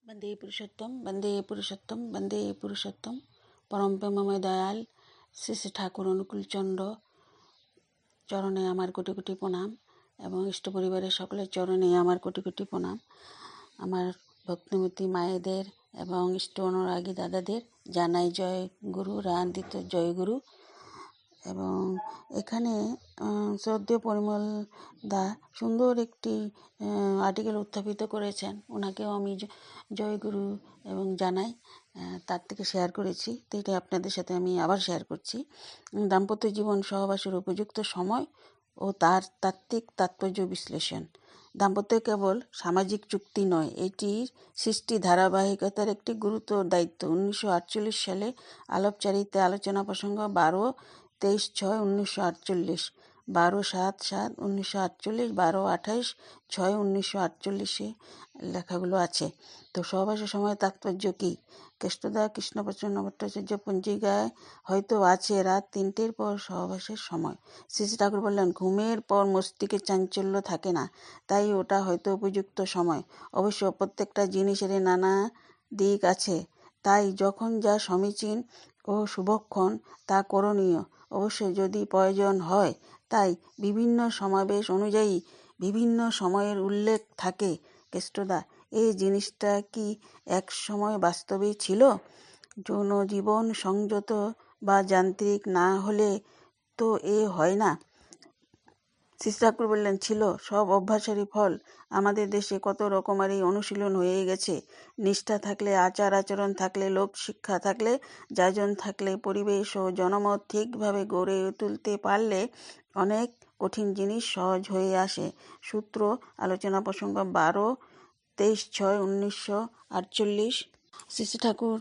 বন্দে পুরুষোত্তম বন্দে পুরুষোত্তম পরম প্রেমময় দয়াল শ্রী শ্রী ঠাকুর অনুকূল চন্দ্র চরণে আমার কোটি কোটি প্রণাম এবং ইষ্ট পরিবারের সকলের চরণে আমার কোটি কোটি প্রণাম। আমার ভক্তিমতী মায়েদের এবং ইষ্ট অনুরাগী দাদাদের জানাই জয় গুরু, রান্দিত জয় গুরু। এবং এখানে শ্রদ্ধেয় পরিমল দা সুন্দর একটি আর্টিকেল উত্থাপিত করেছেন, ওনাকেও আমি জয়গুরু এবং জানাই। তার থেকে শেয়ার করেছি, তো এটা আপনাদের সাথে আমি আবার শেয়ার করছি। দাম্পত্য জীবন সহবাসের উপযুক্ত সময় ও তার তাত্ত্বিক তাৎপর্য বিশ্লেষণ। দাম্পত্য কেবল সামাজিক চুক্তি নয়, এটির সৃষ্টি ধারাবাহিকতার একটি গুরুতর দায়িত্ব। 1948 সালে আলাপচারিতে আলোচনা প্রসঙ্গ 12-23-6-1948, 12-7-7-1948, 12-28-6-1948 লেখাগুলো আছে। তো সহবাসের সময় তাৎপর্য কী? কেষ্টদা কৃষ্ণপ্রসন্ন ভট্টাচার্য পঞ্জিকায় হয়তো আছে রাত 3টের পর সহবাসের সময়। শ্রী শ্রী ঠাকুর বললেন, ঘুমের পর মস্তিষ্কে চাঞ্চল্য থাকে না, তাই ওটা হয়তো উপযুক্ত সময়। অবশ্য প্রত্যেকটা জিনিসেরই নানা দিক আছে, তাই যখন যা সমীচীন ও শুভক্ষণ তা করণীয়। অবশ্য যদি প্রয়োজন হয়, তাই বিভিন্ন সমাবেশ অনুযায়ী বিভিন্ন সময়ের উল্লেখ থাকে। কেষ্টদা, এই জিনিসটা কি এক সময় বাস্তবেই ছিল? যৌন জীবন সংযত বা যান্ত্রিক না হলে তো এ হয় না। শ্রী ঠাকুর বললেন, ছিল। সব অভ্যাসেরই ফল। আমাদের দেশে কত রকমারি অনুশীলন হয়ে গেছে। নিষ্ঠা থাকলে, আচার আচরণ থাকলে, লোক শিক্ষা থাকলে, যাজন থাকলে, পরিবেশ ও জনমত ঠিকভাবে গড়ে তুলতে পারলে অনেক কঠিন জিনিস সহজ হয়ে আসে। সূত্র আলোচনা প্রসঙ্গ 12-23-6-1948। শ্রী শ্রী ঠাকুর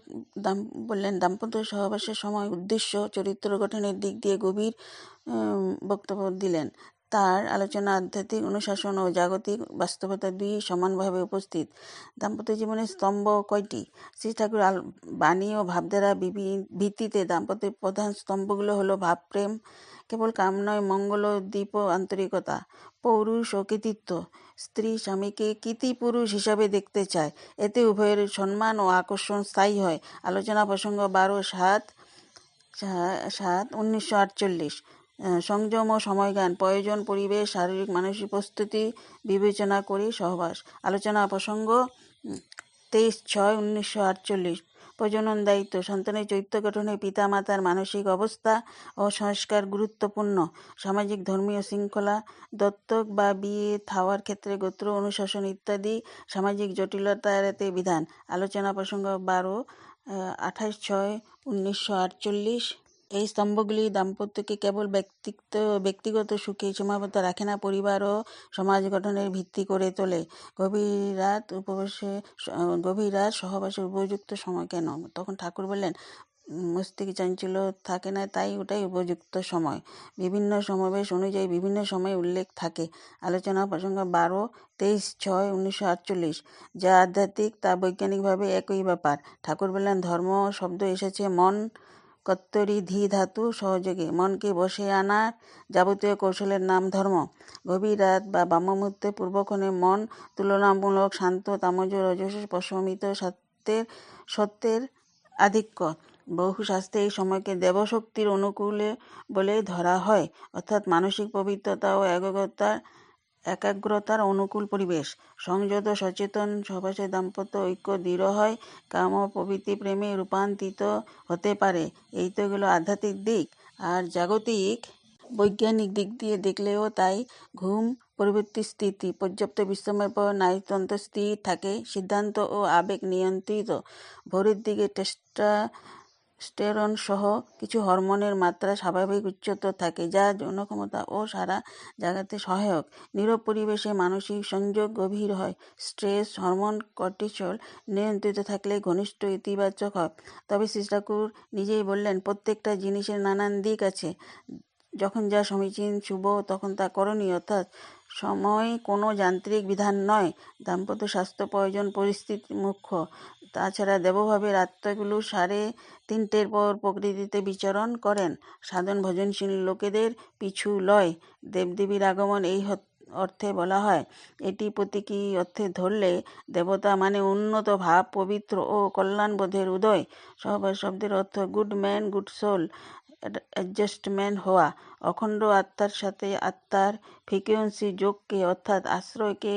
বললেন, দাম্পত্য সহবাসের সময় উদ্দেশ্য চরিত্র গঠনের দিক দিয়ে গভীর বক্তব্য দিলেন। তার আলোচনা আধ্যাত্মিক অনুশাসন ও জাগতিক বাস্তবতা দুই সমানভাবে উপস্থিত। দাম্পত্য জীবনের স্তম্ভ কয়টি? শ্রী ঠাকুর বাণী ও ভাবধারা ভিত্তিতে দাম্পত্যের প্রধান স্তম্ভগুলো হলো ভাবপ্রেম, কেবল কাম নয়, মঙ্গল ও দীপ আন্তরিকতা, পৌরুষ ও কৃতিত্ব। স্ত্রী স্বামীকে কৃতি পুরুষ হিসাবে দেখতে চায়, এতে উভয়ের সম্মান ও আকর্ষণ স্থায়ী হয়। আলোচনা প্রসঙ্গ 12-7-1948। সংযম ও সময়জ্ঞান, প্রয়োজন, পরিবেশ, শারীরিক মানসিক প্রস্তুতি বিবেচনা করে সহবাস। আলোচনা প্রসঙ্গ 23-6-1948। প্রজনন দায়িত্ব, সন্তানের চরিত্র গঠনে পিতামাতার মানসিক অবস্থা ও সংস্কার গুরুত্বপূর্ণ। সামাজিক ধর্মীয় শৃঙ্খলা, দত্তক বা বিয়ে থাওয়ার ক্ষেত্রে গোত্র অনুশাসন ইত্যাদি সামাজিক জটিলতা এড়াতে বিধান। আলোচনা প্রসঙ্গ 12-28-6-1948। এই স্তম্ভগুলি দাম্পত্যকে কেবল ব্যক্তিগত সুখে সীমাবদ্ধ রাখে না, পরিবার ও সমাজ গঠনের ভিত্তি করে তোলে। গভীর রাত সহবাসের উপযুক্ত সময় কেন? তখন ঠাকুর বললেন, মস্তিষ্কে চাঞ্চল্য থাকে না, তাই ওটাই উপযুক্ত সময়। বিভিন্ন সমাবেশ অনুযায়ী বিভিন্ন সময় উল্লেখ থাকে। আলোচনা প্রসঙ্গ 12-23-6-1948। যা আধ্যাত্মিক তা বৈজ্ঞানিকভাবে একই ব্যাপার। ঠাকুর বললেন, ধর্ম শব্দ এসেছে মন কর্তরি ধী ধাতু সহযোগে, মনকে বসে আনার যাবতীয় কৌশলের নাম ধর্ম। গভীর রাত বা ব্রহ্মমুহূর্তে পূর্বক্ষণে মন তুলনামূলক শান্ত, তামজ রজস প্রশমিত, সত্যের আধিক্য। বহু শাস্ত্রে এই সময়কে দেবশক্তির অনুকূলে বলে ধরা হয়, অর্থাৎ মানসিক পবিত্রতা ও একাগ্রতার অনুকূল পরিবেশ। সংযত সচেতন সহবাসে দাম্পত্য ঐক্য দৃঢ় হয়, কাম ও প্রভৃতি প্রেমে রূপান্তরিত হতে পারে। এই তো গেল আধ্যাত্মিক দিক। আর জাগতিক বৈজ্ঞানিক দিক দিয়ে দেখলেও তাই। ঘুম পরবর্তী স্থিতি, পর্যাপ্ত বিশ্রামের পর নাড়িতন্ত্র স্থির থাকে, সিদ্ধান্ত ও আবেগ নিয়ন্ত্রিত। ভোরের দিকে টেস্টোস্টেরন সহ কিছু হরমোনের মাত্রা স্বাভাবিক উচ্চতর থাকে, যা যৌনক্ষমতা ও সারা জাগাতে সহায়ক। নীরব পরিবেশে মানসিক সংযোগ গভীর হয়। স্ট্রেস হরমোন কর্টিসল নিয়ন্ত্রিত থাকলে ঘনিষ্ঠ ইতিবাচক হয়। তবে শ্রী ঠাকুর নিজেই বললেন, প্রত্যেকটা জিনিসের নানান দিক আছে। যখন যা সমীচীন শুভ তখন তা করণীয়, অর্থাৎ সময় কোনো যান্ত্রিক বিধান নয়। দাম্পত্য স্বাস্থ্য প্রয়োজন, পরিস্থিতি মুখ্য। তাছাড়া দেবভাবের আত্মাগুলো 3:30 পর প্রকৃতিতে বিচরণ করেন। সাধন ভজনশীল লোকেদের পিছু লয়। দেবদেবীর আগমন এই অর্থে বলা হয়। এটি প্রতীকী অর্থে ধরলে দেবতা মানে উন্নত ভাব, পবিত্র ও কল্যাণবোধের উদয়। সহবাস শব্দের অর্থ good man, good soul, adjustment হওয়া। অখণ্ড আত্মার সাথে আত্মার ফ্রিকুয়েন্সি যোগকে অর্থাৎ আশ্রয়কে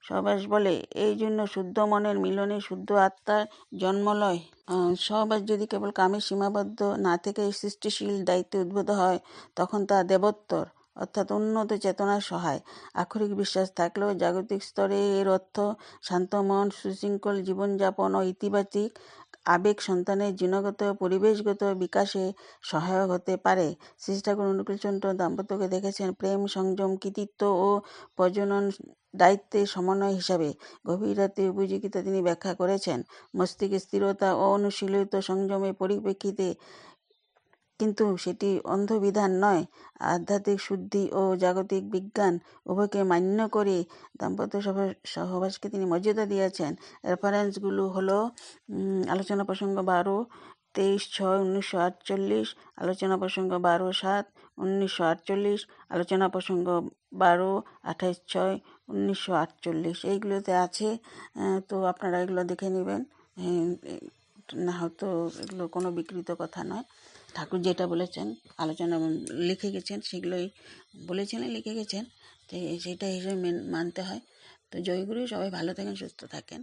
সহবাস বলে। এই জন্য শুদ্ধ মনের মিলনে শুদ্ধ আত্মার জন্ম লয়। সহবাস যদি কেবল কামে সীমাবদ্ধ না থেকে সৃষ্টিশীল দায়িত্বে উদ্ভূত হয়, তখন তা দেবোত্তর অর্থাৎ উন্নত চেতনার সহায়। আক্ষরিক বিশ্বাস থাকলেও জাগতিক স্তরে এর অর্থ শান্ত মন, সুশৃঙ্খল জীবনযাপন ও ইতিবাচক আবেগ সন্তানের জিনগত পরিবেশগত বিকাশে সহায়ক হতে পারে। শ্রী ঠাকুর অনুকূলচন্দ্র দাম্পত্যকে দেখেছেন প্রেম, সংযম, কৃতিত্ব ও প্রজনন দায়িত্বের সমন্বয় হিসাবে। গভীর রাতে উপযোগিতা তিনি ব্যাখ্যা করেছেন মস্তিষ্কের স্থিরতা ও অনুশীলিত সংযমের পরিপ্রেক্ষিতে, কিন্তু সেটি অন্ধবিধান নয়। আধ্যাত্মিক শুদ্ধি ও জাগতিক বিজ্ঞান উভয়কে মান্য করে দাম্পত্য সহবাসকে তিনি মর্যাদা দিয়েছেন। রেফারেন্সগুলো হলো আলোচনা প্রসঙ্গ 12, 23/6/1948, আলোচনা প্রসঙ্গ 12/7/1948, আলোচনা প্রসঙ্গ 12/28/6/1948। এইগুলোতে আছে, তো আপনারা এগুলো দেখে নেবেন। না হয়তো এগুলো কোনো বিকৃত কথা নয়। ঠাকুর যেটা বলেছেন, আলোচনা লিখে গেছেন, সেগুলোই বলেছিলেন, লিখে গেছেন, তো সেটা হিসেবে মানতে হয়। তো জয়গুরু, সবাই ভালো থাকেন, সুস্থ থাকেন।